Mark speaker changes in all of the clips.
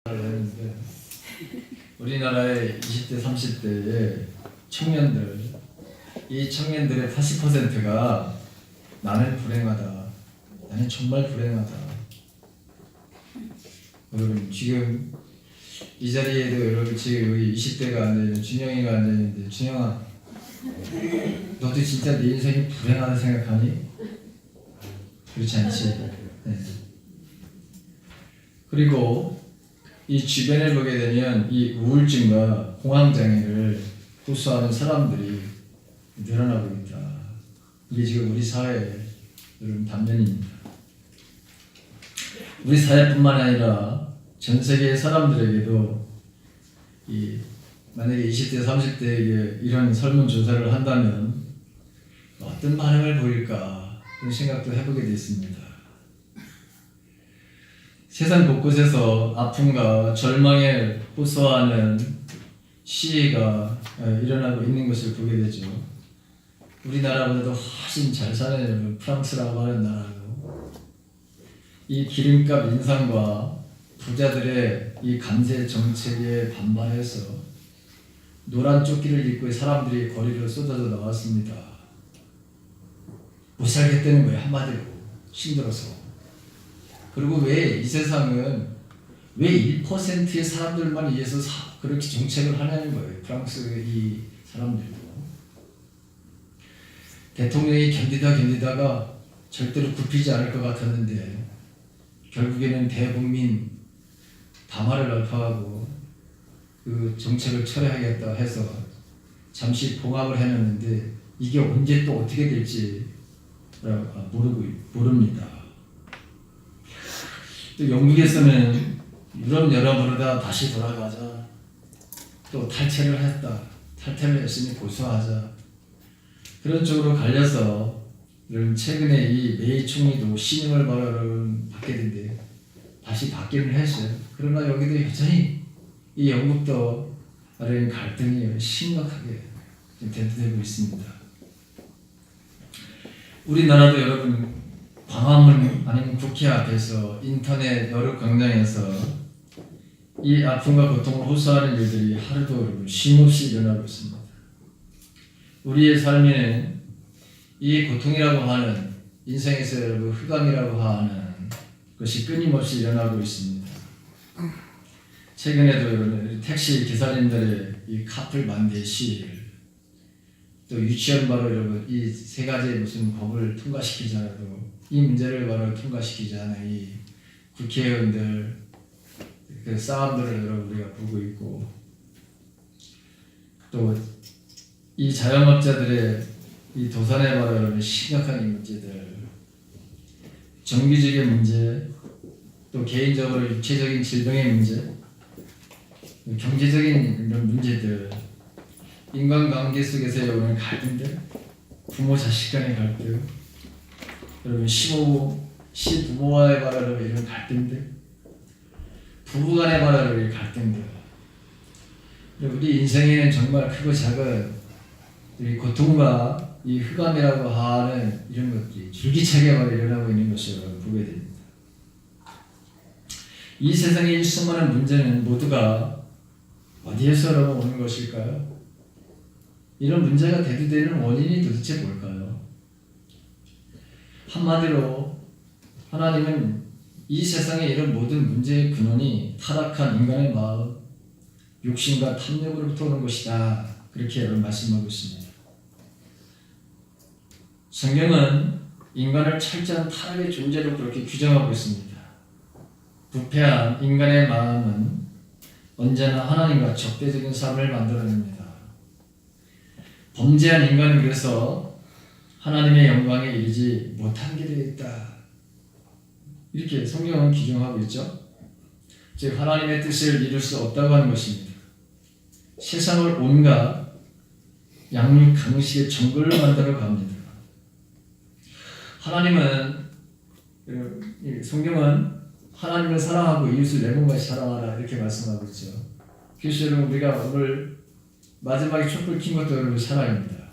Speaker 1: 했는데 우리나라의 20대, 30대의 청년들, 이 청년들의 80%가 나는 불행하다, 나는 정말 불행하다. 여러분 지금 이 자리에도 여러분 지금 여기 20대가 앉아있는 준영이가 앉아있는데, 준영아 너도 진짜 네 인생이 불행하다 생각하니? 그렇지 않지? 네. 그리고 이 주변을 보게 되면 이 우울증과 공황장애를 호소하는 사람들이 늘어나고 있다. 이게 지금 우리 사회의 여러분 단면입니다. 우리 사회뿐만 아니라 전 세계의 사람들에게도 이 만약에 20대, 30대에게 이런 설문조사를 한다면 어떤 반응을 보일까 그런 생각도 해보게 됐습니다. 세상 곳곳에서 아픔과 절망에 호소하는 시위가 일어나고 있는 것을 보게 되죠. 우리나라보다도 훨씬 잘 사는 프랑스라고 하는 나라도 이 기름값 인상과 부자들의 이 감세 정책에 반발해서 노란 조끼를 입고 사람들이 거리로 쏟아져 나왔습니다. 못 살겠다는 거예요, 한마디로. 힘들어서. 그리고 왜 이 세상은 왜 1%의 사람들만 위해서 그렇게 정책을 하냐는 거예요. 프랑스 이 사람들도. 대통령이 견디다가 절대로 굽히지 않을 것 같았는데 결국에는 대국민 담화를 발표하고 그 정책을 철회하겠다 해서 잠시 봉합을 해놨는데 이게 언제 또 어떻게 될지 모릅니다. 또 영국에서는 유럽 여러분보다 다시 돌아가자, 또 탈퇴를 했다, 탈퇴를 했으니 고소하자, 그런 쪽으로 갈려서 최근에 이 메이 총리도 신임을 받게 된데 다시 바뀌는 했어요. 그러나 여기도 여전히 이 영국도 이런 갈등이 심각하게 대두되고 있습니다. 우리나라도 여러분 광화문 아니면 국회 앞에서 인터넷 여러 광장에서 이 아픔과 고통을 호소하는 일들이 하루도 여러분 쉼없이 일어나고 있습니다. 우리의 삶에는 이 고통이라고 하는 인생에서 여러분 흑암이라고 하는 것이 끊임없이 일어나고 있습니다. 최근에도 여러분 택시 기사님들의 이 카풀 반대 시위를, 또 유치원 바로 여러분 이 세 가지의 무슨 법을 통과시키지 않아도 이 문제를 바로 통과시키지 않아 이 국회의원들 그 싸움들을 여러분 우리가 보고 있고, 또 이 자영업자들의 이 도산에 바로 여러분 심각한 이 문제들, 정규직의 문제, 또 개인적으로 육체적인 질병의 문제, 경제적인 이런 문제들, 인간관계 속에서의 오는 갈등들, 부모 자식 간의 갈등, 여러분 시부모와의 바로 이런 갈등들, 부부간의 바로 이런 갈등들, 우리 인생에는 정말 크고 작은 이 고통과 이 흑암이라고 하는 이런 것들이 줄기차게 바로 일어나고 있는 것을 보게 됩니다. 이 세상의 수많은 문제는 모두가 어디에서 오는 것일까요? 이런 문제가 대두되는 원인이 도대체 뭘까요? 한마디로 하나님은 이 세상의 이런 모든 문제의 근원이 타락한 인간의 마음, 욕심과 탐욕으로부터 오는 것이다, 그렇게 말씀하고 있습니다. 성경은 인간을 철저한 타락의 존재로 그렇게 규정하고 있습니다. 부패한 인간의 마음은 언제나 하나님과 적대적인 삶을 만들어냅니다. 범죄한 인간은 그래서 하나님의 영광에 이르지 못한 길에 있다, 이렇게 성경은 규정하고 있죠. 즉 하나님의 뜻을 이룰 수 없다고 하는 것입니다. 세상을 온갖 양육 강식의 정글로 만들어 갑니다. 하나님은, 성경은 하나님을 사랑하고 이웃을 내 몸같이 사랑하라, 이렇게 말씀하고 있죠. 그래서 여러분 우리가 오늘 마지막에 촛불 킨 것도 여러분 사랑입니다.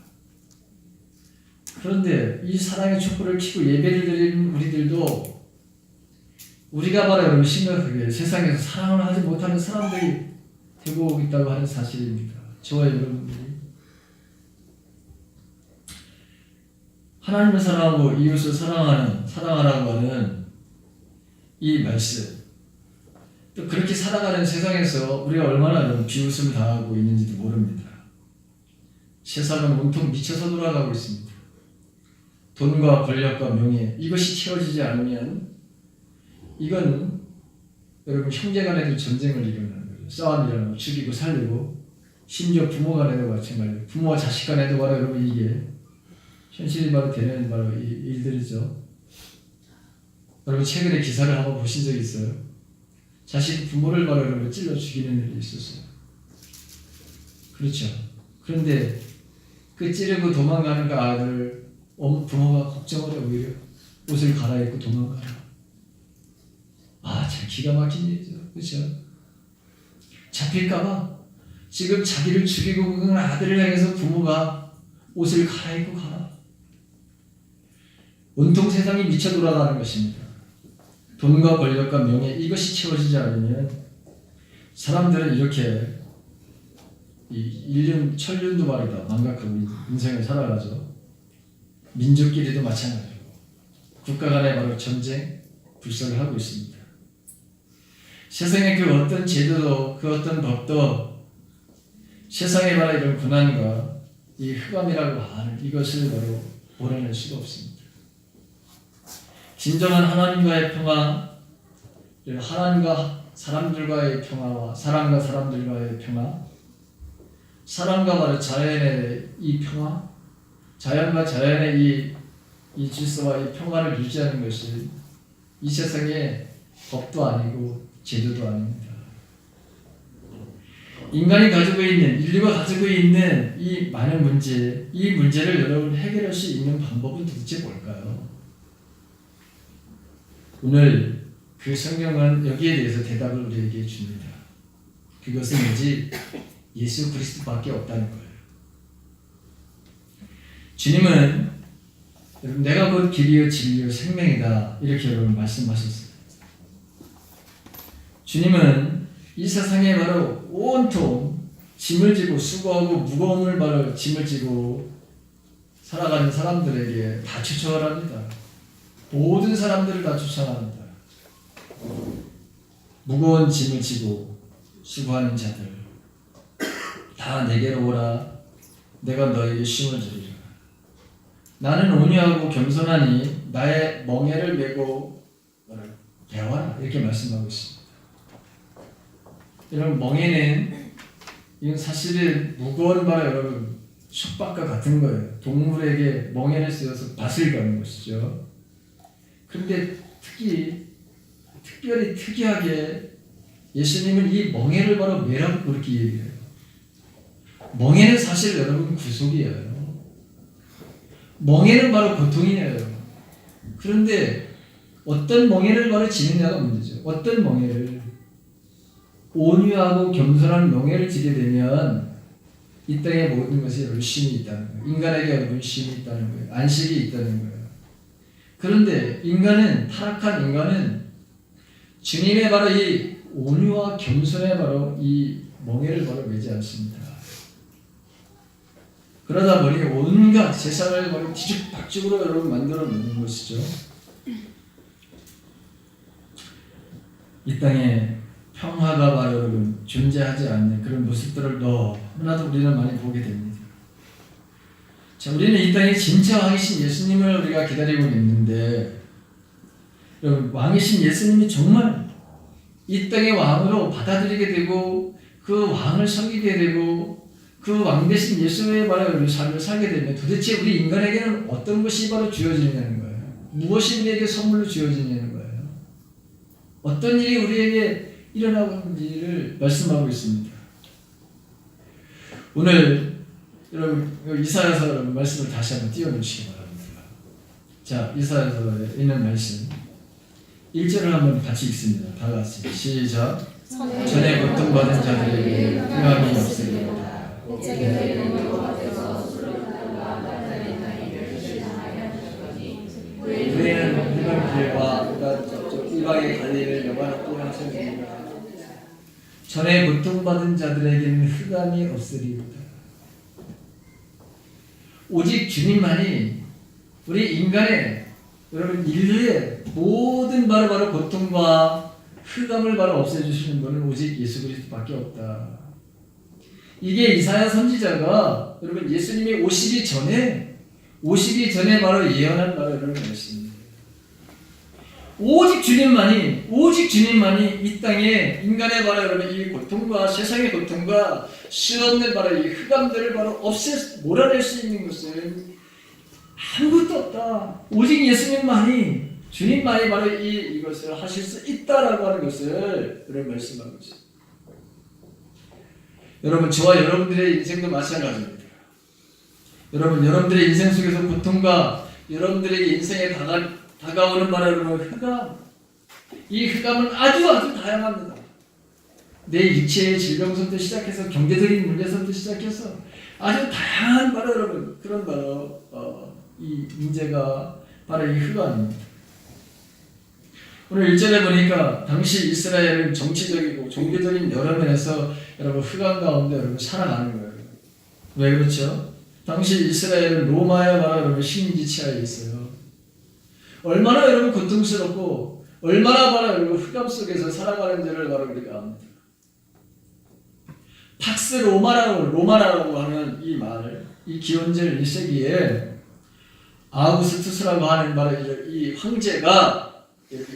Speaker 1: 그런데 이 사랑의 촛불을 켜고 예배를 드리는 우리들도 우리가 바로 여러분 심각하게 세상에서 사랑을 하지 못하는 사람들이 되고 있다고 하는 사실입니다. 저와 여러분들이 하나님을 사랑하고 이웃을 사랑하라고 하는 이 말씀, 또 그렇게 살아가는 세상에서 우리가 얼마나 비웃음을 당하고 있는지도 모릅니다. 세상은 온통 미쳐서 돌아가고 있습니다. 돈과 권력과 명예, 이것이 채워지지 않으면 이건 여러분 형제간에도 전쟁을 일어나는 거죠. 싸움이 일어나고 죽이고 살리고, 심지어 부모 간에도 마찬가지예요. 부모와 자식 간에도 바로 여러분 이게 현실이 바로 되는 바로 이 일들이죠. 여러분 최근에 기사를 한번 보신 적 있어요? 자식 부모를 바로 여러분 찔러 죽이는 일이 있었어요. 그렇죠. 그런데 그 찌르고 도망가는 그 아이를 부모가 걱정을 해. 오히려 옷을 갈아입고 도망가라. 참 기가 막힌 일이죠. 그렇죠. 잡힐까봐 지금 자기를 죽이고 그 아들을 향해서 부모가 옷을 갈아입고 가라. 온통 세상이 미쳐 돌아가는 것입니다. 돈과 권력과 명예, 이것이 채워지지 않으면 사람들은 이렇게 천륜도 말이다 망각하고 인생을 살아가죠. 민족끼리도 마찬가지고 국가 간에 바로 전쟁, 불사를 하고 있습니다. 세상의 그 어떤 제도도 그 어떤 법도 세상의 바로 이런 고난과 이 흑암이라고 하는 이것을 바로 몰아낼 수가 없습니다. 진정한 하나님과의 평화, 하나님과 사람들과의 평화와 사람과 사람들과의 평화, 사람과 바로 자연의 이 평화, 자연과 자연의 이 질서와 이 평화를 유지하는 것이 이 세상의 법도 아니고 제도도 아닙니다. 인간이 가지고 있는, 인류가 가지고 있는 이 많은 문제, 이 문제를 여러분 해결할 수 있는 방법은 도대체 뭘까요? 오늘 그 성경은 여기에 대해서 대답을 우리에게 줍니다. 그것은 뭐지? 예수 그리스도밖에 없다는 거예요. 주님은 내가 곧 길이요 진리요 생명이다 이렇게 여러분 말씀하셨어요. 주님은 이 세상에 바로 온통 짐을 지고 수고하고 무거움을 바로 짐을 지고 살아가는 사람들에게 다 추천을 합니다. 모든 사람들을 다 추천합니다. 무거운 짐을 지고 수고하는 자들 다 내게로 오라. 내가 너에게 쉼을 주리라. 나는 온유하고 겸손하니 나의 멍에를 메고 배워라 이렇게 말씀하고 있습니다. 여러분 멍에는 이건 사실은 무거운 바라 여러분 쑥밭과 같은 거예요. 동물에게 멍에를 쓰여서 밭을 가는 것이죠. 그런데 특별히 특이하게 예수님은 이 멍에를 바로 매라고 그렇게 얘기해요. 멍에는 사실 여러분 구속이에요. 멍에는 바로 고통이에요. 그런데 어떤 멍에를 바로 지느냐가 문제죠. 어떤 멍에를 온유하고 겸손한 멍에를 지게 되면 이 땅의 모든 것이 여러분 쉼이 있다는 거예요. 인간에게 여러분 쉼이 있다는 거예요. 안식이 있다는 거예요. 그런데 타락한 인간은 주님의 바로 이 온유와 겸손의 바로 이 멍에를 바로 매지 않습니다. 그러다 보니 온갖 세상을 바로 뒤죽박죽으로 여러분 만들어 놓는 것이죠. 이 땅에 평화가 바로 여러분 존재하지 않는 그런 모습들을 너무나도 우리는 많이 보게 됩니다. 자, 우리는 이 땅에 진짜 왕이신 예수님을 우리가 기다리고 있는데 여러분 왕이신 예수님이 정말 이 땅의 왕으로 받아들이게 되고 그 왕을 섬기게 되고 그 왕 대신 예수의 바로 삶을 살게 되면 도대체 우리 인간에게는 어떤 것이 바로 주어지냐는 거예요. 무엇이 우리에게 선물로 주어지냐는 거예요. 어떤 일이 우리에게 일어나는지를 말씀하고 있습니다. 오늘 여러분 이사야서 여러분 말씀을 다시 한번 띄워주시기 바랍니다. 자, 이사야서에 있는 말씀 1절을 한번 같이 읽습니다. 다 같이 시작. 전에 고통받은 자들에게 평안이 없으리로다. 우리는 붉은 길과 이런 이방의 관리를 여호와께 하셨느니라. 전에 고통받은 자들에게는 흑암이 없으리로다. 오직 주님만이 우리 인간의 여러분 인류의 모든 바로 고통과 흑암을 바로 없애주시는 분은 오직 예수 그리스도밖에 없다. 이게 이사야 선지자가 여러분 예수님이 오시기 전에 바로 예언한 바로 이런 말씀입니다. 오직 주님만이 이 땅에 인간의 바로 여러분 이 고통과 세상의 고통과 수없는 바로 이 흑암들을 바로 몰아낼 수 있는 것은 아무것도 없다. 오직 예수님만이 주님만이 바로 이것을 하실 수 있다라고 하는 것을 이런 말씀하고 있습니다. 여러분 저와 여러분들의 인생도 마찬가지입니다. 여러분들의 인생 속에서 고통과 여러분들에게 인생에 다가오는 바로 흑암, 이 흑암은 아주 다양합니다. 내 육체의 질병부터 시작해서 경제적인 문제부터 시작해서 아주 다양한 바로 여러분 그런 바로 이 문제가 바로 이 흑암입니다. 오늘 1절에 보니까 당시 이스라엘은 정치적이고 종교적인 여러 면에서 여러분 흑암 가운데 여러분 살아가는 거예요. 왜 그렇죠? 당시 이스라엘은 로마의 바로 여러분 식민지치하에 있어요. 얼마나 여러분 고통스럽고 얼마나 바로 여러분 흑암 속에서 살아가는지를 바로 우리가 압니다. 팍스 로마라고 하는 이 말을 이 기원절 1세기에 아우구스투스라고 하는 바로 이 황제가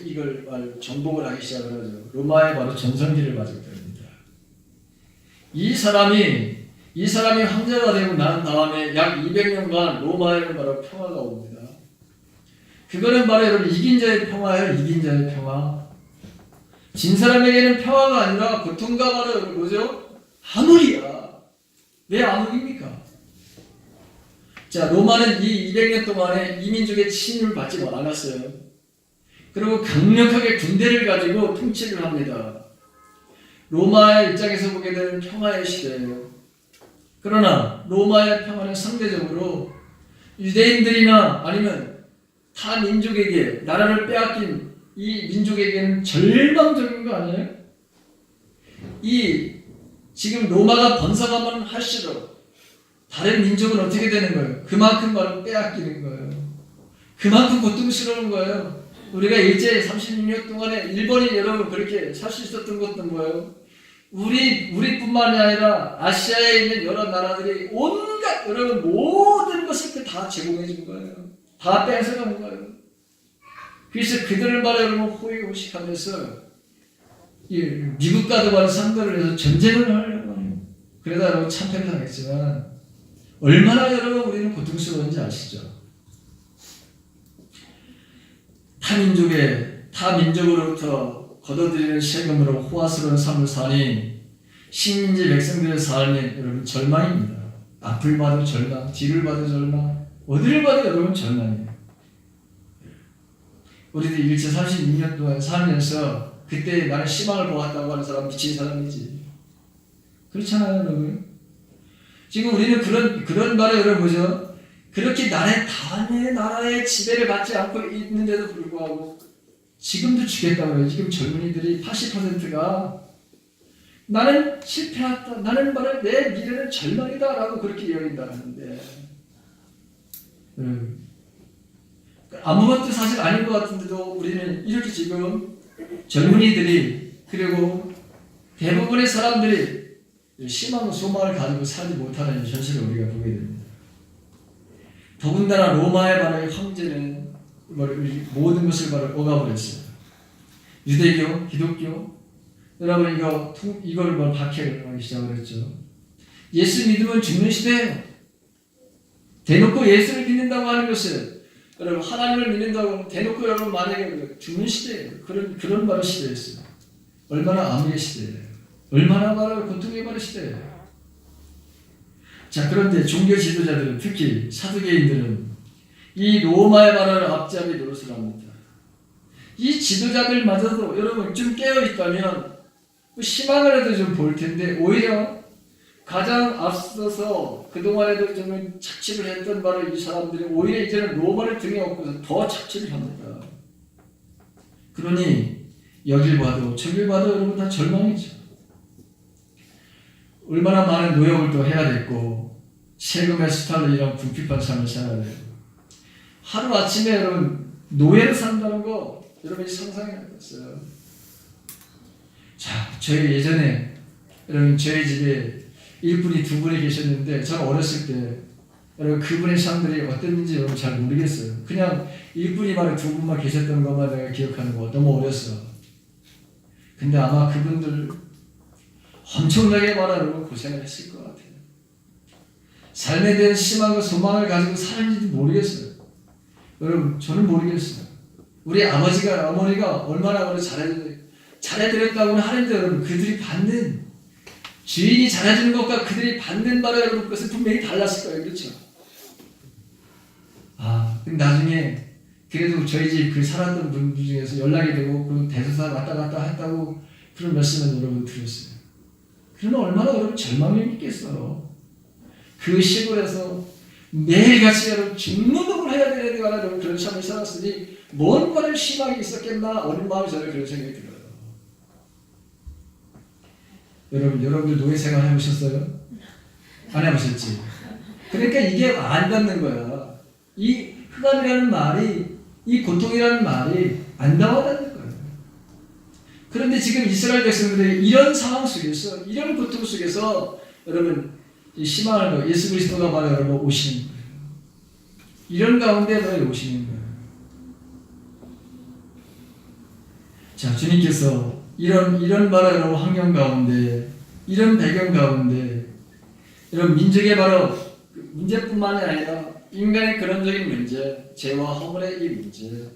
Speaker 1: 이걸 정복을 하기 시작을 하죠. 로마의 바로 전성기를 맞게 됩니다. 이 사람이 황제가 되고 난 다음에 약 200년간 로마에는 바로 평화가 옵니다. 그거는 바로 여러분 이긴 자의 평화예요. 이긴 자의 평화. 진 사람에게는 평화가 아니라 고통과 바로 여러분 뭐죠? 암울이야. 왜 암울입니까? 자, 로마는 이 200년 동안에 이민족의 침입을 받지 않았어요. 그리고 강력하게 군대를 가지고 통치를 합니다. 로마의 입장에서 보게 되는 평화의 시대예요. 그러나 로마의 평화는 상대적으로 유대인들이나 아니면 타 민족에게 나라를 빼앗긴 이 민족에게는 절망적인 거 아니에요? 지금 로마가 번성하면 할수록 다른 민족은 어떻게 되는 거예요? 그만큼 바로 빼앗기는 거예요. 그만큼 고통스러운 거예요. 우리가 일제 36년 동안에 일본이 여러분 그렇게 살 수 있었던 것도 뭐예요? 우리뿐만이 아니라 아시아에 있는 여러 나라들이 온갖 여러분 모든 것을 다 제공해 준 거예요. 다 뺏어가는 거예요. 그래서 그들을 바로 여러분 호의호식하면서 미국과도 바로 상대를 해서 전쟁을 하려고 해요. 그러다 여러분 참패를 당했지만 얼마나 여러분 우리는 고통스러운지 아시죠? 타민족으로부터 거둬들이는 세금으로 호화스러운 삶을 사니 식민지 백성들의 삶이 여러분 절망입니다. 앞을 봐도 절망, 뒤를 봐도 절망, 어디를 봐도 여러분 절망이에요. 우리도 일제 36년 동안 살면서 그때 나는 희망을 보았다고 하는 사람 미친 사람이지. 그렇잖아요, 여러분. 지금 우리는 그런 말에 여러분 뭐죠? 그렇게 남의 나라의 지배를 받지 않고 있는데도 불구하고 지금도 주겠다고 해요. 지금 젊은이들이 80%가 나는 실패했다. 나는 바로 내 미래는 절망이다 라고 그렇게 여긴다는데 아무것도 사실 아닌 것 같은데도 우리는 이렇게 지금 젊은이들이 그리고 대부분의 사람들이 희망과 소망을 가지고 살지 못하는 현실을 우리가 보게 됩니다. 더군다나 로마의 바로 황제는 모든 것을 바로 억압을했어요. 유대교, 기독교, 여러분 이걸 바로 박해를 하기 시작을 했죠. 예수 믿으면 죽는 시대예요. 대놓고 예수를 믿는다고 하는 것은 여러분 하나님을 믿는다고 하면 대놓고 여러분 만약에 죽는 시대예요. 그런 바로 시대였어요. 얼마나 암울의 시대예요. 얼마나 바로 고통의 바로 시대예요. 자, 그런데 종교 지도자들은 특히 사두개인들은 이 로마의 바라를 앞잡이 노릇을 합니다. 이 지도자들마저도 여러분 좀 깨어있다면 희망을 해도 좀 볼 텐데 오히려 가장 앞서서 그동안에도 좀 착취를 했던 바로 이 사람들이 오히려 이제는 로마를 등에 업고서 더 착취를 합니다. 그러니 여길 봐도 저길 봐도 여러분 다 절망이죠. 얼마나 많은 노역을 또 해야 됐고 세금의 수탈로 이런 궁핍한 삶을 살아야 되고 하루아침에 여러분 노예로 산다는 거 여러분이 상상이 안 됐어요. 자, 저희 예전에 여러분 저희 집에 1분이 2분이 계셨는데 저는 어렸을 때 여러분 그분의 삶들이 어땠는지 여러분 잘 모르겠어요. 그냥 1분이 바로 2분만 계셨던 것만 내가 기억하는 거 너무 어렸어. 근데 아마 그분들 엄청나게 많은 고생을 했을 것 같아요. 삶에 대한 희망과 소망을 가지고 살았는지도 모르겠어요. 여러분 저는 모르겠어요. 우리 아버지가 어머니가 얼마나 그걸 잘해드렸다고는 하는데 여러분 그들이 받는 주인이 잘해주는 것과 그들이 받는 바로 여러분 그것은 분명히 달랐을 거예요. 그렇죠? 근데 나중에 그래도 저희 집 그 살았던 분들 중에서 연락이 되고 그 대소사 왔다 갔다 했다고 그런 말씀을 여러분 들었어요. 그러면 얼마나 여러분 절망이 있겠어요. 그 시골에서 매일같이 여러분 죽는 놈을 해야 되는 거라 여러분 그런 삶을 살았으니 뭔가를 희망이 있었겠나 어린 마음이 저는 그런 생각이 들어요. 여러분들 노예 생활 해보셨어요? 안 해보셨지? 그러니까 이게 안 닿는 거야. 이 흑암이라는 말이 이 고통이라는 말이 안 나와닿는 거예요. 그런데 지금 이스라엘 백성들이 이런 상황 속에서 이런 고통 속에서 여러분 희망을 예수 그리스도가 바로 여러분 오시는 거예요. 이런 가운데 바로 오시는 거예요. 자, 주님께서 이런 바로 여러분 환경 가운데 이런 배경 가운데 여러분 민족의 바로 문제뿐만이 아니라 인간의 근원적인 문제, 죄와 허물의 이 문제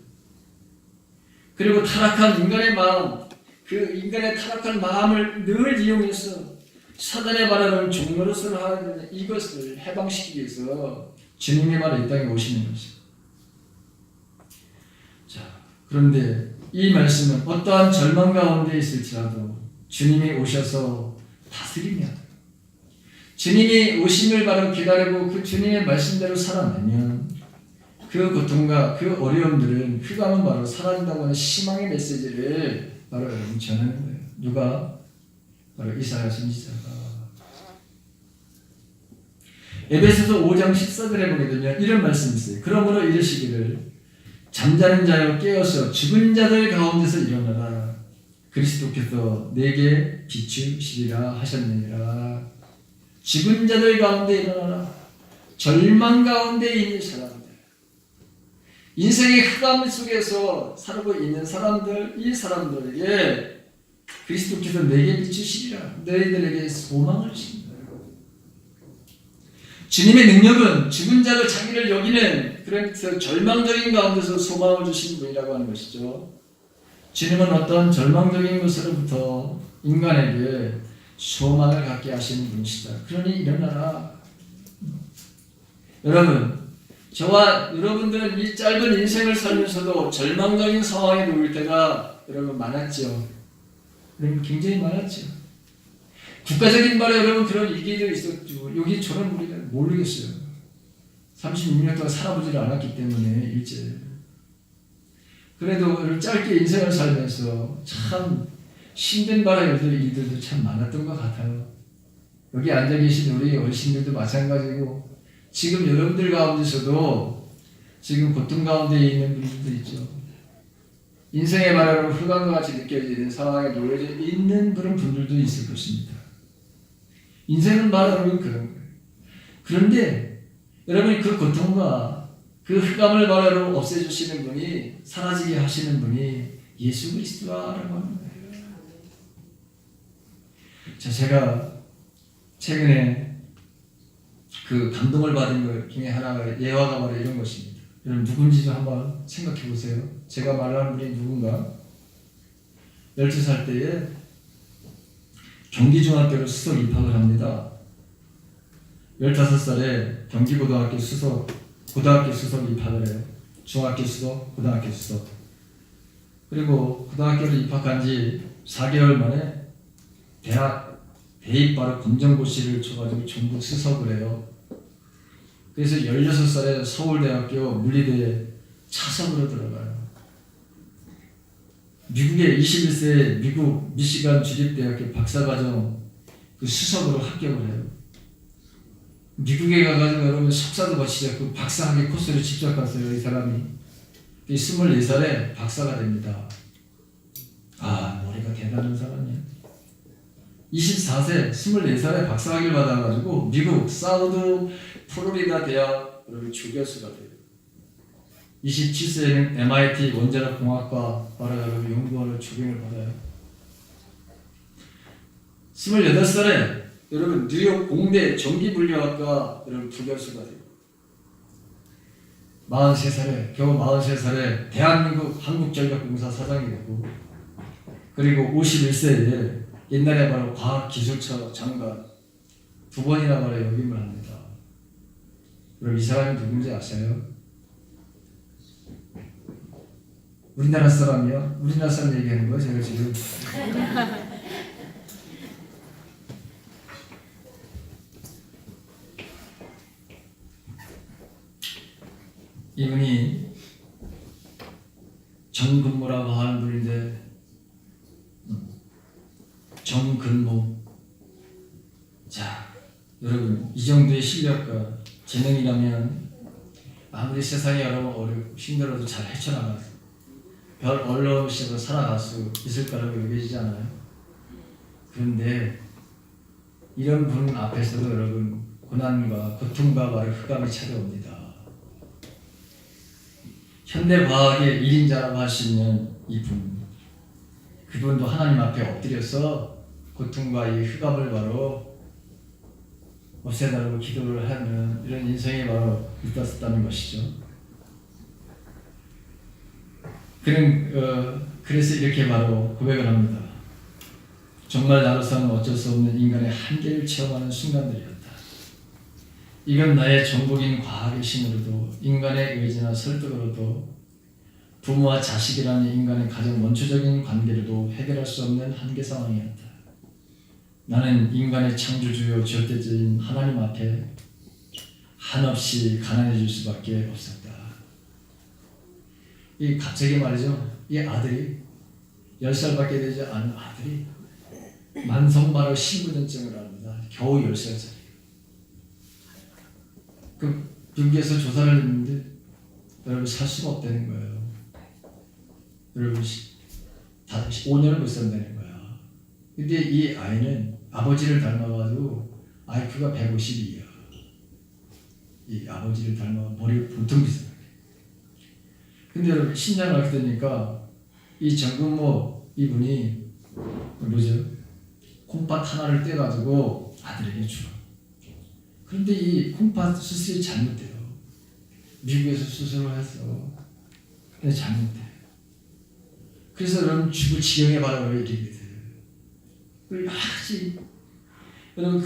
Speaker 1: 그리고 타락한 인간의 마음 그 인간의 타락한 마음을 늘 이용해서 사단의 바라는 종로로서 하는 이것을 해방시키기 위해서 주님이 바로 이 땅에 오시는 것입니다. 자, 그런데 이 말씀은 어떠한 절망 가운데 있을지라도 주님이 오셔서 다스리면 주님이 오심을 바로 기다리고 그 주님의 말씀대로 살아내면 그 고통과 그 어려움들은 흑암은 바로 사라진다고 하는 희망의 메시지를 바로 전하는 거예요. 누가? 바로 이사야 선지자가. 에베소서 5장 14절에 보게 되면 이런 말씀이 있어요. 그러므로 이르시기를 잠자는 자여 깨어서 죽은 자들 가운데서 일어나라. 그리스도께서 내게 비추시리라 하셨느니라. 죽은 자들 가운데 일어나라. 절망 가운데 있는 사람들, 인생의 흑암 속에서 살고 있는 사람들, 이 사람들에게 그리스도께서 내게 비추시리라. 너희들에게 소망을 주신다. 주님의 능력은 죽은 자를 자기를 여기는 그런 절망적인 가운데서 소망을 주신 분이라고 하는 것이죠. 주님은 어떤 절망적인 것으로부터 인간에게 소망을 갖게 하시는 분이시다. 그러니 일어나라. 여러분, 저와 여러분들은 이 짧은 인생을 살면서도 절망적인 상황에 놓일 때가 여러분 많았죠. 여러분 굉장히 많았죠. 국가적인 말에 여러분 그런 위기도 있었죠. 여기 저는 우리가 모르겠어요. 36년 동안 살아보지를 않았기 때문에 일제. 그래도 짧게 인생을 살면서 참 힘든 일들도 참 많았던 것 같아요. 여기 앉아 계신 우리 어르신들도 마찬가지고 지금 여러분들 가운데서도 지금 고통 가운데 있는 분들도 있죠. 인생의 바람으로 흑암과 같이 느껴지는 상황에 놓여져 있는 그런 분들도 있을 것입니다. 인생은 바로 그런 거예요. 그런데 여러분이 그 고통과 그 흑암을 바로 없애주시는 분이 사라지게 하시는 분이 예수 그리스도라고 하는 거예요. 자, 제가 최근에 그 감동을 받은 것 중에 하나가 예화가 바로 이런 것입니다. 여러분 누군지 좀 한번 생각해 보세요. 제가 말하는 분이 누군가? 12살 때에 경기중학교를 수석 입학을 합니다. 15살에 경기고등학교 고등학교 수석 입학을 해요. 중학교 수석, 고등학교 수석. 그리고 고등학교를 입학한 지 4개월 만에 대학 대입 바로 검정고시를 쳐가지고 전국 수석을 해요. 그래서 16살에 서울대학교 물리대에 차석으로 들어가요. 미국의 21세 미국 미시간 주립대학교 박사과정 그 수석으로 합격을 해요. 미국에 가가지고 여러분 석사도 거치지 않고 박사학위 코스를 직접 갔어요. 이 사람이 24살에 박사가 됩니다. 아, 머리가 대단한 사람이야. 24세 24살에 박사학위를 받아가지고 미국 사우드 플로리다 대학을 주교수가 돼요. 27세에는 MIT 원자력공학과 바라가지고 연구원을 초빙을 받아요. 28살에 여러분 뉴욕 공대 전기분류학과 여러분 부교수가 돼요. 43살에 겨우 43살에 대한민국 한국전력공사 사장이 되고, 그리고 51세에 옛날에 바로 과학기술처 장관 2번이나 바로 역임을 합니다. 그럼 이 사람이 누군지 아세요? 우리나라 사람이요? 우리나라 사람 얘기하는 거예요, 제가 지금. 이분이 정근모라고 하는 분인데, 정근모. 자, 여러분 이 정도의 실력과 재능이라면 아무리 세상이 여러분 힘들어도 잘 헤쳐나갈 별 어려움 속에서 살아갈 수 있을 거라고 여겨지지 않아요? 그런데 이런 분 앞에서도 여러분 고난과 고통과 바로 흑암이 찾아옵니다. 현대 과학의 1인자라고 할 수 있는 이분, 그분도 하나님 앞에 엎드려서 고통과 이 흑암을 바로 없애달라고 기도를 하는 이런 인생이 바로 있었다는 것이죠. 그는 그래서 이렇게 바로 고백을 합니다. 정말 나로서는 어쩔 수 없는 인간의 한계를 체험하는 순간들이었다. 이건 나의 전복인 과학의 신으로도 인간의 의지나 설득으로도 부모와 자식이라는 인간의 가장 원초적인 관계로도 해결할 수 없는 한계 상황이었다. 나는 인간의 창조주요 절대적인 하나님 앞에 한없이 가난해질 수밖에 없었다. 이 갑자기 말이죠. 이 아들이 10살밖에 되지 않은 아들이 만성마루 신부전증을 앓습니다. 겨우 10살짜리. 그 미국에서 조사를 했는데 여러분 살 수가 없다는 거예요. 여러분 다 5년을 못 산다는 거야. 근데 이 아이는 아버지를 닮아가지고 IQ가 150이야. 이 아버지를 닮아 머리가 보통 비슷해. 근데 여러분 신장을 하게 되니까 이 정근모 이분이 뭐죠? 콩팥 하나를 떼가지고 아들에게 줘. 그런데 이 콩팥 수술이 잘못돼요. 미국에서 수술을 했어. 근데 잘못돼. 그래서 여러분 죽을 지경에 바로 이르게 돼요. 그리고 여러분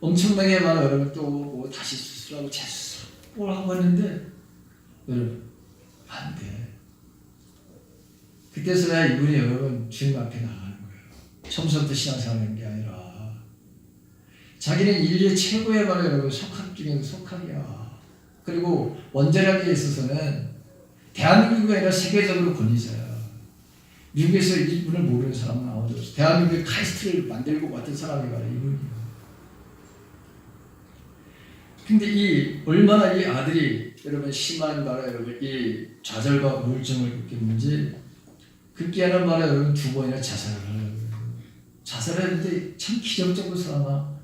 Speaker 1: 엄청나게 바로 여러분 또 뭐 다시 수술하고 재수술 뭘 하고 했는데 여러분 안 돼. 그때서야 이분이 여러분 주님 앞에 나가는 거예요. 처음부터 신앙생활하는 게 아니라 자기는 인류 최고의 바로 여러분 속학 중에 속학이야. 그리고 원자력에 있어서는 대한민국이 아니라 세계적으로 권위자야. 미국에서 이분을 모르는 사람은 아무도 없어. 대한민국의 카이스트를 만들고 왔던 사람이 바로 이분이에요. 근데 이 얼마나 이 아들이 여러분 심한 바로 여러분 이 좌절과 우울증을 겪었는지 급기야는 바로 여러분 2번이나 자살을 하려고 자살했는데 참 기적적으로 살아나.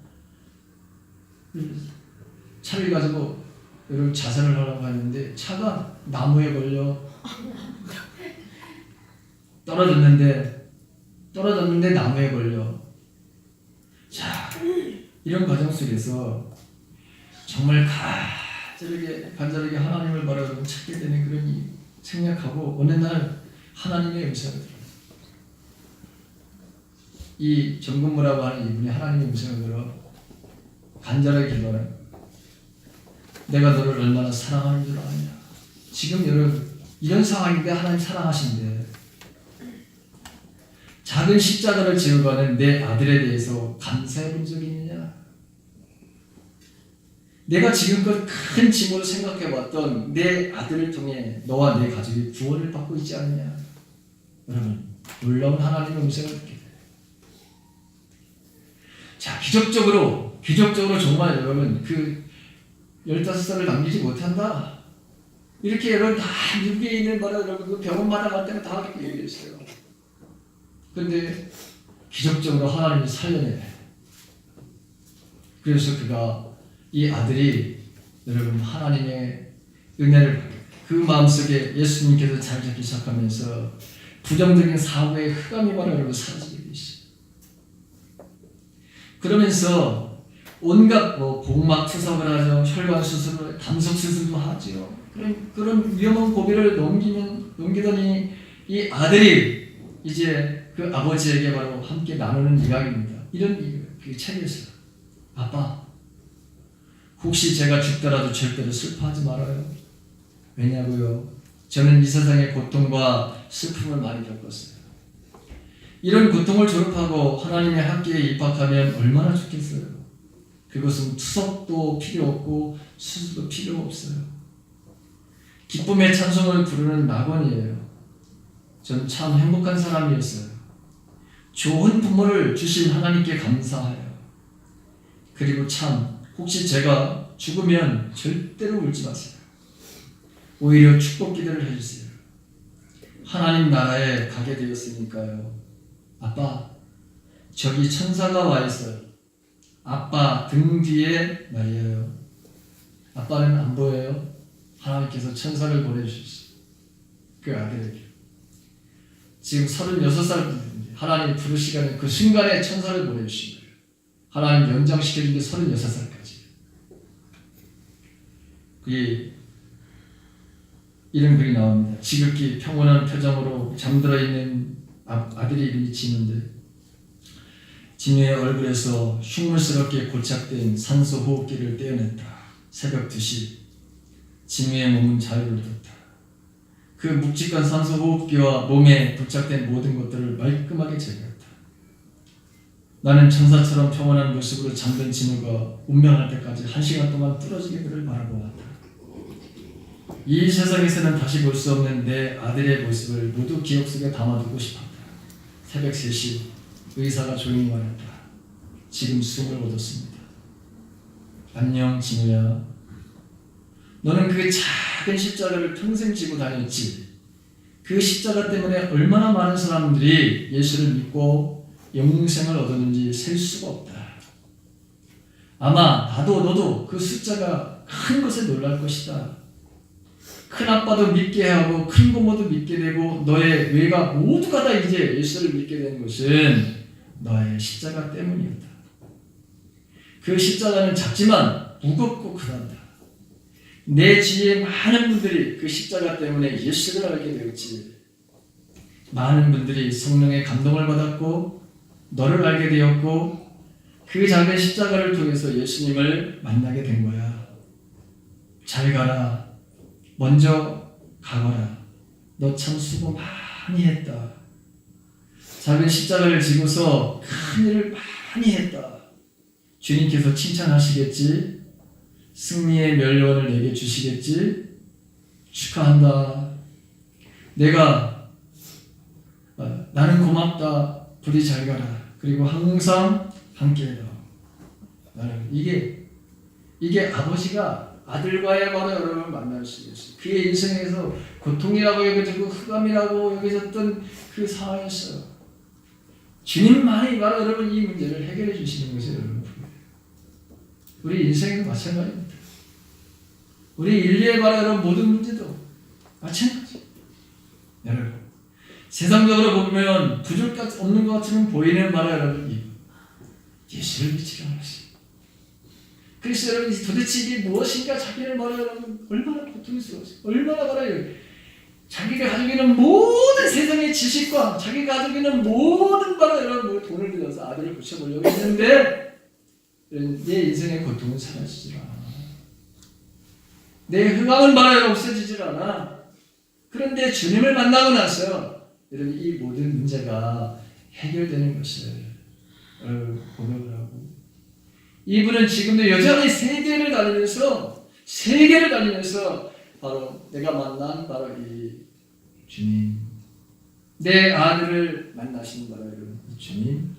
Speaker 1: 차를 가지고 여러분 자살을 하려고 하는데 차가 나무에 걸려 떨어졌는데 나무에 걸려. 자, 이런 과정 속에서 정말 간절하게 하나님을 바라보고 찾게 되는 그런 생각하고 어느 날 하나님의 음성을 들어요. 이 정근모라고 하는 이분이 하나님의 음성을 들어 간절하게 기도하는 거예요. 내가 너를 얼마나 사랑하는 줄 아냐. 지금 여러분 이런 상황인데 하나님 사랑하신대. 작은 십자가를 지고 가는 내 아들에 대해서 감사해 본 적이 있느냐? 내가 지금껏 큰 짐으로 생각해 봤던 내 아들을 통해 너와 내 가족이 구원을 받고 있지 않느냐? 여러분 놀라운 하나님의 음성을 듣게 돼요. 자, 기적적으로 정말 여러분 그 15살을 남기지 못한다. 이렇게 여러분 다 미국에 있는 여러분 그 병원마다 갈 때는 다 그렇게 얘기했어요. 근데 기적적으로 하나님이 살려내요. 그래서 그가 이 아들이 여러분 하나님의 은혜를 그 마음속에 예수님께서 자리 잡기 시작하면서 부정적인 사고의 흑암이 바로 여러분 사라지게 되시죠. 그러면서 온갖 복막 투석을 하죠. 혈관 수술을, 담석 수술도 하죠. 그런 위험한 고비를 넘기더니 이 아들이 이제 그 아버지에게 바로 함께 나누는 이야기입니다. 이런 그 책이었어요. 아빠, 혹시 제가 죽더라도 절대로 슬퍼하지 말아요. 왜냐고요? 저는 이 세상의 고통과 슬픔을 많이 겪었어요. 이런 고통을 졸업하고 하나님의 학교에 입학하면 얼마나 좋겠어요. 그것은 투석도 필요 없고 수술도 필요 없어요. 기쁨의 찬송을 부르는 낙원이에요. 저는 참 행복한 사람이었어요. 좋은 부모를 주신 하나님께 감사해요. 그리고 참 혹시 제가 죽으면 절대로 울지 마세요. 오히려 축복 기도를 해주세요. 하나님 나라에 가게 되었으니까요. 아빠, 저기 천사가 와 있어요. 아빠 등 뒤에 말이에요. 아빠는 안 보여요. 하나님께서 천사를 보내주셨어요. 그 아들에게. 지금 36살 하나님 부르시는 그 순간에 천사를 보내주신 거예요. 하나님 연장시켜준 게 36살까지. 그게 이런 글이 나옵니다. 지극히 평온한 표정으로 잠들어 있는 아들의 이름이 진우인데 진우의 얼굴에서 흉물스럽게 고착된 산소 호흡기를 떼어냈다. 새벽 2시 진우의 몸은 자유를 얻었다. 그 묵직한 산소 호흡기와 몸에 부착된 모든 것들을 말끔하게 제거했다. 나는 천사처럼 평온한 모습으로 잠든 진우가 운명할 때까지 1시간 동안 뚫어지게 그를 바라보았다. 이 세상에서는 다시 볼 수 없는 내 아들의 모습을 모두 기억 속에 담아두고 싶었다. 새벽 3시 의사가 조용히 말했다. 지금 숨을 얻었습니다. 안녕 진우야. 너는 그 작은 십자가를 평생 지고 다녔지. 그 십자가 때문에 얼마나 많은 사람들이 예수를 믿고 영생을 얻었는지 셀 수가 없다. 아마 나도 너도 그 숫자가 큰 것에 놀랄 것이다. 큰아빠도 믿게 하고 큰 고모도 믿게 되고 너의 외가 모두가 다 이제 예수를 믿게 된 것은 너의 십자가 때문이었다. 그 십자가는 작지만 무겁고 크단다. 내 주위에 많은 분들이 그 십자가 때문에 예수를 알게 되었지. 많은 분들이 성령의 감동을 받았고 너를 알게 되었고 그 작은 십자가를 통해서 예수님을 만나게 된 거야. 잘 가라. 먼저 가거라. 너 참 수고 많이 했다. 작은 십자가를 지고서 큰 일을 많이 했다. 주님께서 칭찬하시겠지. 승리의 멸류관을 내게 주시겠지. 축하한다. 나는 고맙다. 부디 잘 가라. 그리고 항상 함께해라. 나는 이게 아버지가 아들과의 바로 여러분을 만날 수 있어요. 그의 인생에서 고통이라고 여겨지고 흑암이라고 여겨졌던 그 상황이었어요. 주님만이 바로 여러분 이 문제를 해결해 주시는 것이 여러분. 우리 인생도 마찬가지입니다. 우리 인류의 바로 여러분 모든 문제도 마찬가지. 여러분 세상적으로 보면 부족한 없는 것 같으면 보이는 바로 여러분 예수를 믿지 않았어요. 그래서 여러분 도대체 이게 무엇인가 자기를 바로 여러분 얼마나 고통스러웠어요. 얼마나 바로 자기가 가지고 있는 모든 세상의 지식과 자기가 가지고 있는 모든 바로 여러분 돈을 들여서 아들을 붙여보려고 했는데 내 인생의 고통은 사라지질 않아. 내 흑암은 바로 없어지질 않아. 그런데 주님을 만나고 나서 여러분 이 모든 문제가 해결되는 것을 고백을 하고 이분은 지금도 여전히 세계를 다니면서 바로 내가 만난 바로 이 주님 내 아들을 만나신 바로 여러분 주님.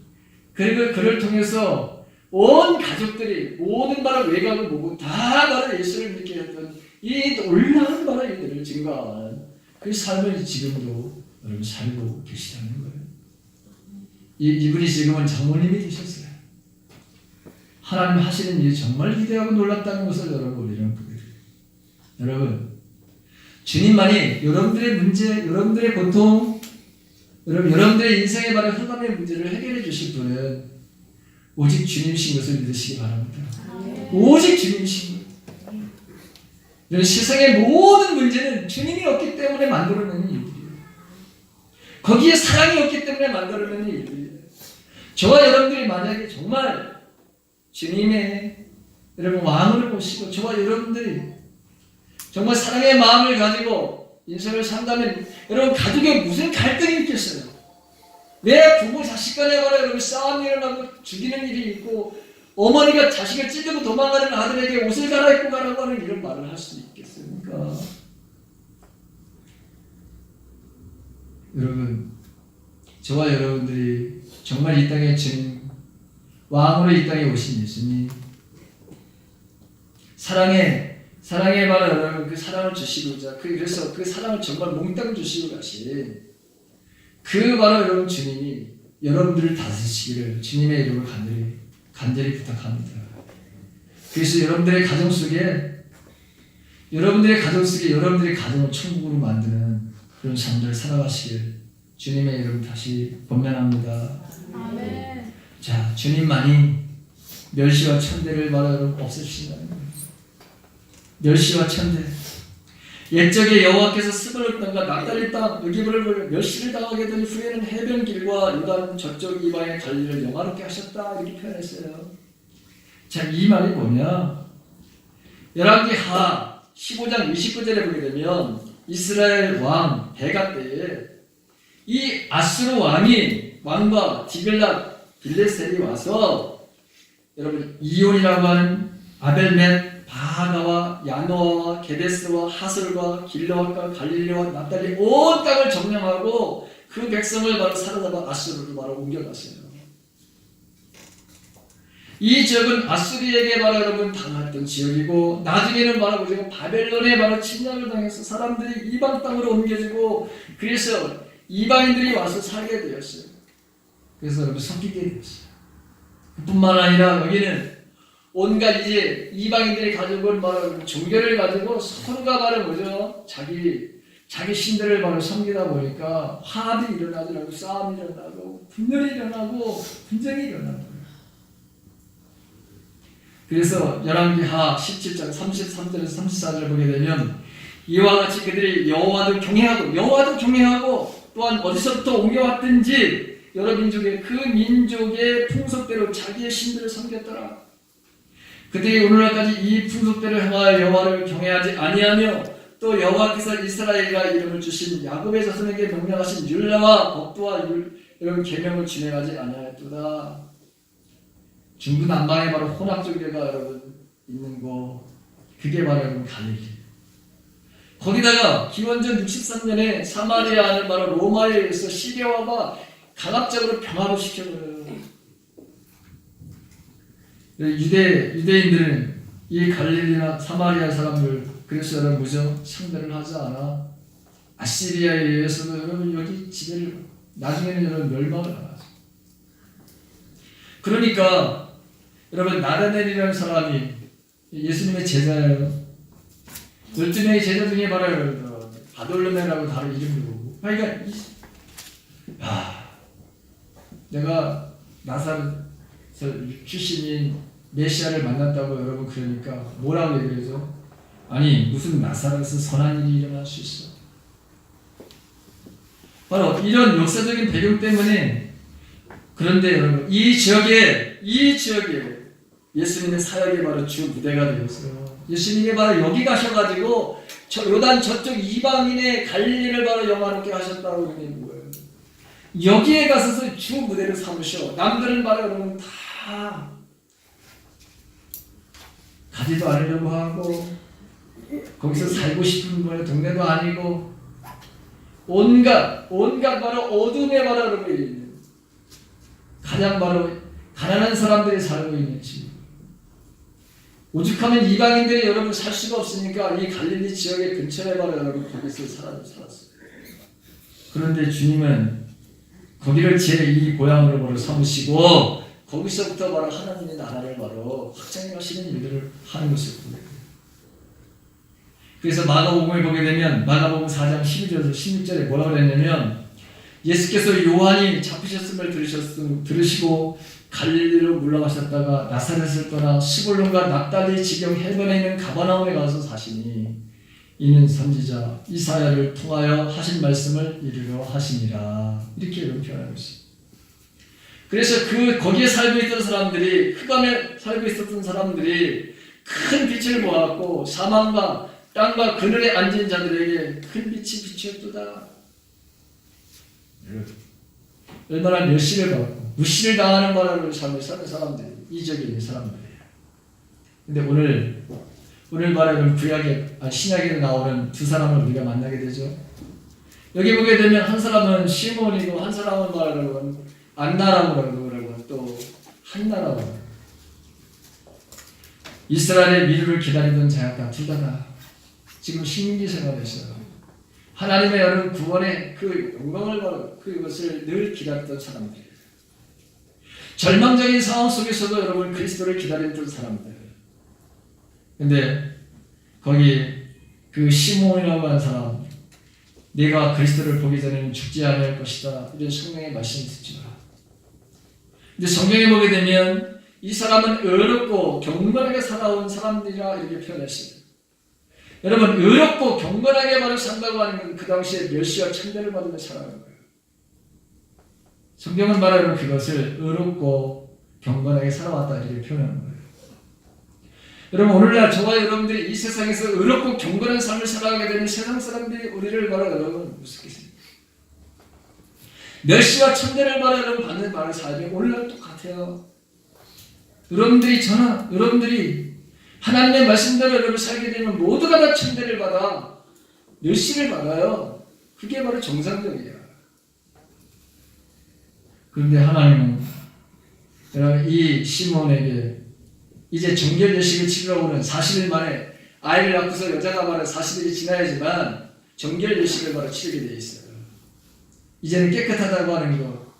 Speaker 1: 그리고 그를 통해서 온 가족들이 모든 바로 외곽을 보고 다 바로 예수를 믿게 했던 이 놀라운 바로 이들을 증거한 그 삶을 지금도 여러분 살고 계시다는 거예요. 이분이 지금은 장모님이 되셨어요. 하나님 하시는 일이 정말 위대하고 놀랍다는 것을 여러분 우리는 보게 돼요. 여러분 주님만이 여러분들의 문제, 여러분들의 고통, 여러분들의 인생의 바로 흑암의 문제를 해결해 주실 분은 오직 주님이신 것을 믿으시기 바랍니다. 오직 주님이신 것. 세상의 모든 문제는 주님이 없기 때문에 만들어내는 일들이에요. 거기에 사랑이 없기 때문에 만들어내는 일들이에요. 저와 여러분들이 만약에 정말 주님의 여러분 왕을 보시고 저와 여러분들이 정말 사랑의 마음을 가지고 인생을 산다면 여러분 가족에 무슨 갈등이 있겠어요? 내 부모 자식 간에 바로 여러분 싸움이 일어나고 죽이는 일이 있고 어머니가 자식을 찌르고 도망가는 아들에게 옷을 갈아입고 가라고 하는 이런 말을 할 수 있겠습니까? 여러분 저와 여러분들이 정말 이 땅에 주님 왕으로 이 땅에 오신 예수님 사랑의 바로 여러분 그 사랑을 주시고자 그래서 그 사랑을 정말 몽땅 주시고 가신 그 바로 여러분 주님이 여러분들을 다스리시기를 주님의 이름을 간절히 부탁합니다. 그래서 여러분들의 가정 속에 여러분들의 가정을 천국으로 만드는 그런 삶들을 살아가시길 주님의 이름 다시 권면합니다. 아멘. 자, 주님만이 멸시와 천대를 바로 없애주신다는 거예요. 멸시와 천대. 옛적에 여호와께서 스불을 땅과 납달리 땅 여기브를 멸시를 당하게 된 후에는 해변길과 요단 저쪽 이방의 갈릴리를 영화롭게 하셨다 이렇게 표현했어요. 자, 이 말이 뭐냐? 열왕기 하 15장 29절에 보게 되면 이스라엘 왕 베가 때에 이 아수르 왕과 디빌랏 빌레셀이 와서 여러분 이온이라고 하는 아벨멧 바하가와 야노아와 게데스와 하솔과 길르앗과 갈릴리와 납달리 온 땅을 점령하고 그 백성을 바로 사로잡아 아수르로 바로 옮겨갔어요. 이 지역은 아수리에게 바로 여러분 당했던 지역이고 나중에는 바로 그 바벨론에 바로 침략을 당해서 사람들이 이방 땅으로 옮겨지고 그래서 이방인들이 와서 살게 되었어요. 그래서 여러분 섞이게 되었어요. 그뿐만 아니라 여기는 온갖 이제 이방인들이 가지고 온 바로 종교를 가지고 서로가 바로 뭐죠? 자기 신들을 바로 섬기다 보니까 화합이 일어나더라고 싸움이 일어나고 분열이 일어나고 분쟁이 일어나고 그래서 열왕기하 17장 33절에서 34절을 보게 되면 이와 같이 그들이 여호와도 경외하고 또한 어디서부터 옮겨왔든지 여러 민족의 그 민족의 풍속대로 자기의 신들을 섬겼더라. 그들이 오늘날까지 이 풍속대로 행하여 여호와를 경외하지 아니하며 또 여호와께서 이스라엘과 이름을 주신 야곱의 자손에게 명령하신 율례와 법도와 여러분 계명을 진행하지 아니하였도다. 중부남방에 바로 혼합종교가 여러분 있는 거 그게 바로 여러분 갈릴리. 거기다가 기원전 63년에 사마리아는 바로 로마에 의해서 시리아와 강압적으로 병합을 시켜버려요. 유대인들은 이 갈릴리나 사마리아 사람들 그래서 여러분 뭐죠? 상대를 하지 않아. 아시리아에 의해서도 여러분 여기 지배를 나중에는 여러분 멸망을 안 하죠. 그러니까 여러분 나다넬이라는 사람이 예수님의 제자예요. 12명의 제자 중에 바로 바돌로메라고 다른 이름도 보고 그러니까 내가 나사렛 출신인 메시아를 만났다고 여러분 그러니까 뭐라고 얘기해서 아니 무슨 나사렛에서 선한 일이 일어날 수 있어. 바로 이런 역사적인 배경 때문에 그런데 여러분 이 지역에 예수님의 사역이 바로 주 무대가 되었어요. 예수님이 바로 여기 가셔가지고 요단 저쪽 이방인의 갈릴리를 바로 영화롭게 하셨다고 하는 거예요. 여기에 가서서 주 무대를 삼으셔. 남들은 바로 여러분 다 가지도 않으려고 하고 거기서 살고 싶은 거예요. 동네도 아니고 온갖 바로 어둠의 바로 여러분 있는 가장 바로 가난한 사람들이 살고 있는 집. 오죽하면 이방인들이 여러분 살 수가 없으니까 이 갈릴리 지역의 근처에 바로 여러분 거기서 살았어요. 그런데 주님은 거기를 제2 고향으로 바로 삼으시고 거기서부터 바로 하나님의 나라를 바로 확장하시는 일들을 하는 것을 보게. 그래서 마가복음을 보게 되면 마가복음 4장 12절에서 16절에 뭐라고 그랬냐면 예수께서 요한이 잡히셨음을 들으시고 갈릴리로 물러가셨다가 나사렛을 떠나 스불론과 납달리 지경 해변에 있는 가버나움에 가서 사시니 이는 선지자 이사야를 통하여 하신 말씀을 이루려 하시니라. 이렇게 표현하고 있습니다. 그래서 거기에 살고 있던 사람들이 흑암에 살고 있었던 사람들이 큰 빛을 보았고 사망과 땅과 그늘에 앉은 자들에게 큰 빛이 비추었도다. 얼마나 멸시를 받고 무시를 당하는 바람을 삶을 사는 사람들이 이적인 사람들이에요. 근데 오늘 말하는 신약에 나오는 두 사람을 우리가 만나게 되죠. 여기 보게 되면 한 사람은 시몬이고 한 사람은 말하는 안나라고 그러고 또 한나라고 그러고 이스라엘의 미루를 기다리던 자였다. 둘 다 지금 신기 생활에서 하나님의 여러분 구원의 그 영광을 바로 그것을 늘 기다렸던 사람들이에요. 절망적인 상황 속에서도 여러분 그리스도를 기다렸던 사람들. 근데 거기 그 시몬이라고 하는 사람, 내가 그리스도를 보기 전에는 죽지 않을 것이다. 이런 성경의 말씀을 듣지 마. 근데 성경에 보게 되면 이 사람은 의롭고 경건하게 살아온 사람들이라 이렇게 표현했어요. 여러분 의롭고 경건하게 바로 산다고 하는 건 그 당시에 멸시와 천대를 받으며 살아가는 거예요. 성경은 말하는 그것을 의롭고 경건하게 살아왔다 이렇게 표현하는 거예요. 여러분 오늘날 저와 여러분들이 이 세상에서 의롭고 경건한 삶을 살아가게 되는 세상 사람들이 우리를 바로 여러분 무섭겠습니다. 멸시와 천대를 바로 여러분 받는 바로 삶이 오늘날 똑같아요. 여러분들이 하나님의 말씀대로 여러분 살게 되면 모두가 다 천대를 받아 멸시를 받아요. 그게 바로 정상적이야. 그런데 하나님은 여러분 이 시몬에게 이제 정결예식을 치르려고 하는 40일 만에 아이를 낳고서 여자가 바로 40일이 지나야지만 정결예식을 바로 치르게 돼 있어요. 이제는 깨끗하다고 하는 거.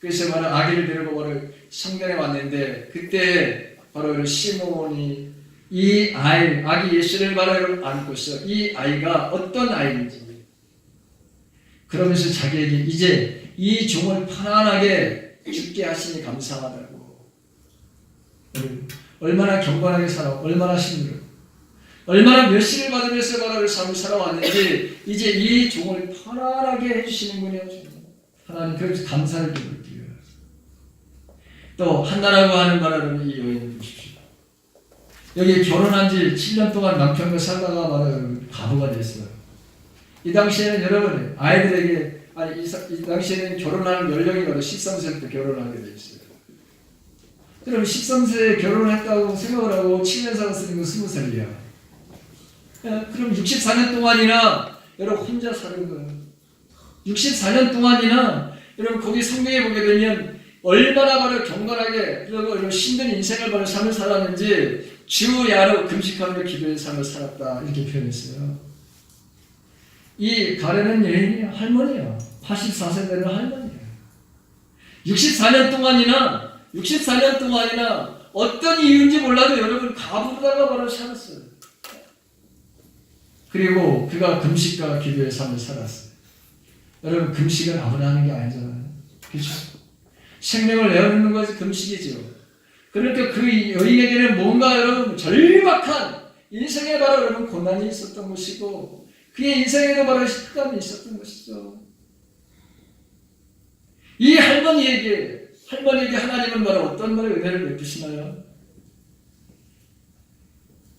Speaker 1: 그래서 바로 아기를 데리고 바로 성전에 왔는데 그때 바로 시몬이 이 아기 예수를 바로 안고서 이 아이가 어떤 아이인지 그러면서 자기에게 이제 이 종을 편안하게 죽게 하시니 감사하다고. 얼마나 경건하게 살아, 얼마나 힘들어, 얼마나 멸시를 받으면서 바로 삶을 살아왔는지 이제 이 종을 편안하게 해주시는군요. 하나님 그래서 감사를 드릴게요. 또 한나라고 하는 바라는 이 여인을 보십시오. 여기 결혼한 지 7년 동안 남편과 살다가 바로 가부가 됐어요. 이 당시에는 여러분 아이들에게 이 당시에는 결혼하는 연령이 바로 13세부터 결혼하게 돼 있어요. 그럼 13세에 결혼을 했다고 생각을 하고 7년 살았으니까 20살이야. 그럼 64년 동안이나 여러분 혼자 사는 거예요. 64년 동안이나 여러분 거기 성경에 보게 되면 얼마나 바로 경건하게 그리고 힘든 인생을 바로 삶을 살았는지 주야로 금식하며 기도의 삶을 살았다 이렇게 표현했어요. 이 가련한 여인이 할머니야. 84세 되는 할머니야. 64년 동안이나 어떤 이유인지 몰라도 여러분 가부르다가 바로 살았어요. 그리고 그가 금식과 기도의 삶을 살았어요. 여러분 금식은 아무나 하는 게 아니잖아요. 그렇죠? 생명을 내어놓는 것이 금식이죠. 그러니까 그 여인에게는 뭔가 여러분 절박한 인생에 바로 여러분 고난이 있었던 것이고 그의 인생에도 바로 흑암이 있었던 것이죠. 이 할머니에게 하나님은 바로 어떤 말의 은혜를 베푸시나요?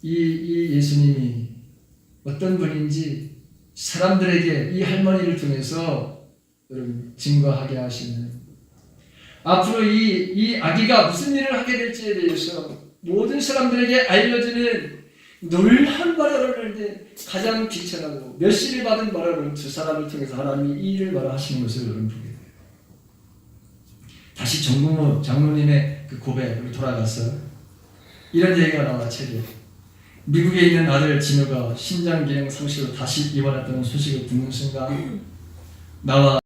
Speaker 1: 이 예수님이 어떤 분인지 사람들에게 이 할머니를 통해서 여러분 증거하게 하시는 앞으로 이 아기가 무슨 일을 하게 될지에 대해서 모든 사람들에게 알려지는 놀란 바라로는 가장 비천하고 멸시를 받은 바라로는 두 사람을 통해서 하나님이 이 일을 말하시는 것을 여러분 보게 돼요. 다시 정동호 장로님의 그 고백으로 돌아가서 이런 얘기가 나와 책에. 미국에 있는 아들 진우가 신장기능 상실로 다시 입원했다는 소식을 듣는 순간 나와